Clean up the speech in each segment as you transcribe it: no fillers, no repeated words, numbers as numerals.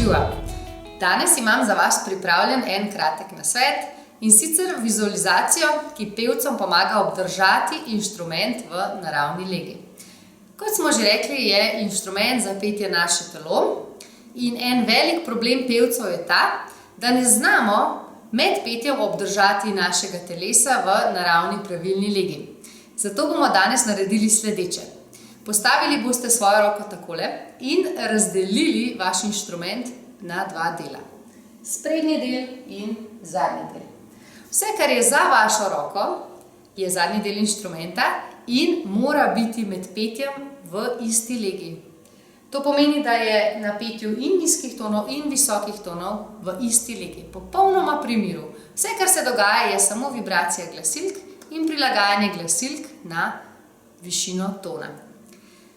Živa! Danes imam za vas pripravljen en kratek nasvet in sicer vizualizacijo, ki pevcem pomaga obdržati inštrument v naravni legi. Kot smo že rekli, je inštrument za petje naše telo in en velik problem pevcev je ta, da ne znamo med petjem obdržati našega telesa v naravni pravilni legi. Zato bomo danes naredili sledeče. Postavili boste svojo roko takole in razdelili vaš inštrument na dva dela. Sprednji del in zadnji del. Vse, kar je za vašo roko, je zadnji del inštrumenta in mora biti med petjem v isti legi. To pomeni, da je na petju in nizkih tonov in visokih tonov v isti legi. Popolnoma pri miru. Vse, kar se dogaja, je samo vibracija glasilk in prilagajanje glasilk na višino tona.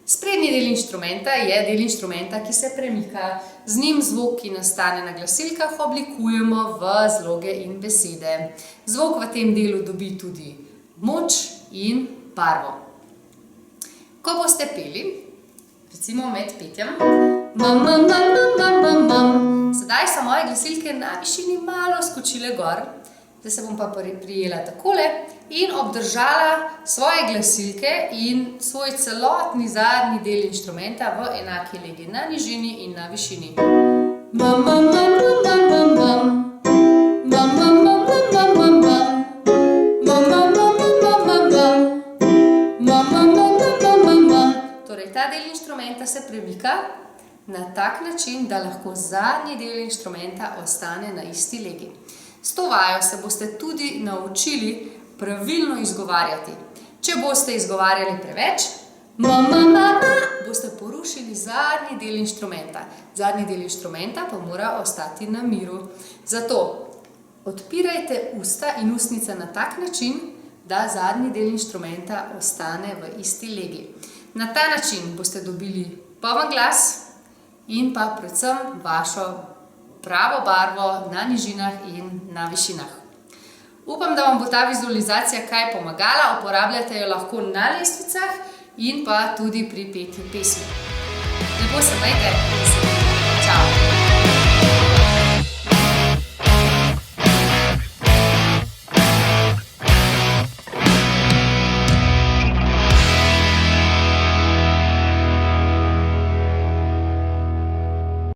Sprednji del inštrumenta je del inštrumenta, ki se premika. Z njim zvok, ki nastane na glasilkah, oblikujemo v zloge in besede. Zvok v tem delu dobi tudi moč in barvo. Ko boste peli, recimo med petjem, sedaj so moje glasilke na višini malo skočile gor. Zdaj se bom pa prijela takole in obdržala svoje glasilke in svoj celotni zadnji del inštrumenta v enaki legi, na nižini in na višini. Torej, ta del inštrumenta se premika na tak način, da lahko zadnji del inštrumenta ostane na isti legi. S to vajo se boste tudi naučili pravilno izgovarjati. Če boste izgovarjali preveč, boste porušili zadnji del inštrumenta. Zadnji del inštrumenta pa mora ostati na miru. Zato odpirajte usta in ustnice na tak način, da zadnji del inštrumenta ostane v isti legi. Na ta način boste dobili poln glas in pa predvsem vašo pravo barvo na nižinah in na višinah. Upam, da vam bo ta vizualizacija kaj pomagala, uporabljate jo lahko na lestvicah in pa tudi pri petju pesmi. Lepo se majte!